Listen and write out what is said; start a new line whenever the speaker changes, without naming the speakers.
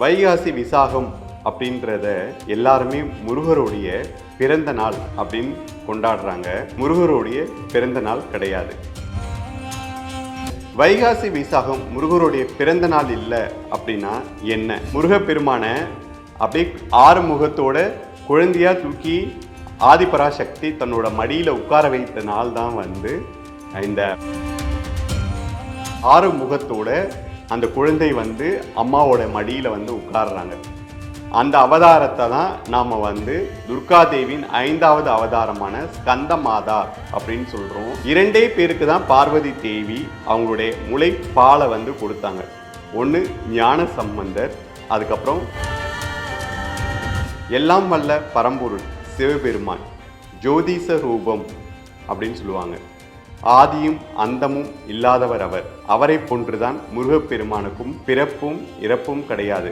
வைகாசி விசாகம் அப்படின்றத எல்லாருமே முருகருடைய பிறந்த நாள் அப்படின்னு கொண்டாடுறாங்க. முருகருடைய பிறந்த நாள் கிடையாது. வைகாசி விசாகம் முருகருடைய பிறந்த நாள் இல்லை அப்படின்னா என்ன? முருகப்பெருமான அப்படியே 6 முகத்தோட குழந்தையா தூக்கி ஆதிபராசக்தி தன்னோட மடியில உட்கார வைத்த நாள் தான் இந்த 6 முகத்தோட அந்த குழந்தை அம்மாவோட மடியில உட்கார்றாங்க. அந்த அவதாரத்தை தான் நாம துர்காதேவியின் 5வது அவதாரமான ஸ்கந்த மாதா அப்படின்னு சொல்றோம். 2 பேருக்கு தான் பார்வதி தேவி அவங்களுடைய முளைப்பாலை கொடுத்தாங்க. ஒன்று ஞான சம்பந்தர், அதுக்கப்புறம் எல்லாம் வல்ல பரம்பொருள் சிவபெருமான், ஜோதிஷ ரூபம் அப்படின்னு சொல்லுவாங்க. ஆதியும் அந்தமும் இல்லாதவர் அவர். அவரை போன்றுதான் முருகப்பெருமானுக்கும் பிறப்பும் இறப்பும் கிடையாது.